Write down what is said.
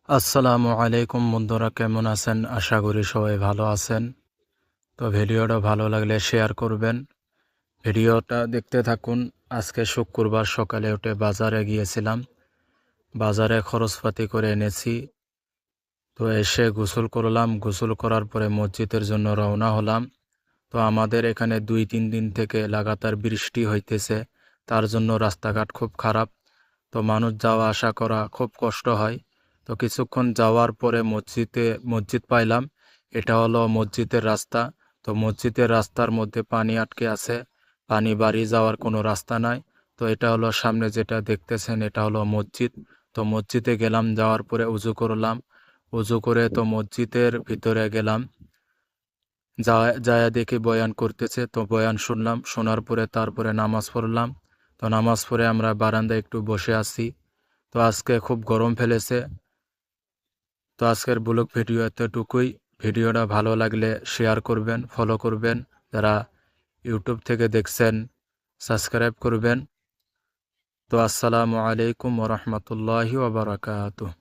আসসালামু আলাইকুম বন্ধুরা, কেমন আছেন? আশা করি সবাই ভালো আছেন। তো ভিডিওটা ভালো লাগলে শেয়ার করবেন। ভিডিওটা দেখতে থাকুন। আজকে শুক্রবার সকালে উঠে বাজারে গিয়েছিলাম। বাজারে খরচপাতি করে এনেছি। তো এসে গোসল করলাম। গোসল করার পরে মসজিদের জন্য রওনা হলাম। তো আমাদের এখানে 2-3 দিন থেকে লাগাতার বৃষ্টি হইতেছে। তার জন্য রাস্তাঘাট খুব খারাপ। তো মানুষ যাওয়া আসা করা খুব কষ্ট হয়। তো কিছুক্ষণ যাওয়ার পরে মসজিদ পাইলাম। এটা হলো মসজিদের রাস্তা। তো মসজিদের রাস্তার মধ্যে পানি আটকে আছে। পানি বাড়ি যাওয়ার কোনো রাস্তা নাই। তো এটা হলো সামনে যেটা দেখতেছেন, এটা হলো মসজিদ। তো মসজিদে গেলাম, যাওয়ার পরে উজু করলাম। উজু করে তো মসজিদের ভিতরে গেলাম। যায়া দেখি বয়ান করতেছে। তো বয়ান শুনলাম। শোনার পরে তারপরে নামাজ পড়লাম। তো নামাজ পড়ে আমরা বারান্দায় একটু বসে আছি। তো আজকে খুব গরম ফেলেছে। তো আজকের ব্লগ ভিডিও এতটুকুই। ভিডিওটা ভালো লাগলে শেয়ার করবেন, ফলো করবেন। যারা ইউটিউব থেকে দেখছেন সাবস্ক্রাইব করবেন। তো আসসালামু আলাইকুম ওয়া রাহমাতুল্লাহি ওয়া বারাকাতুহু।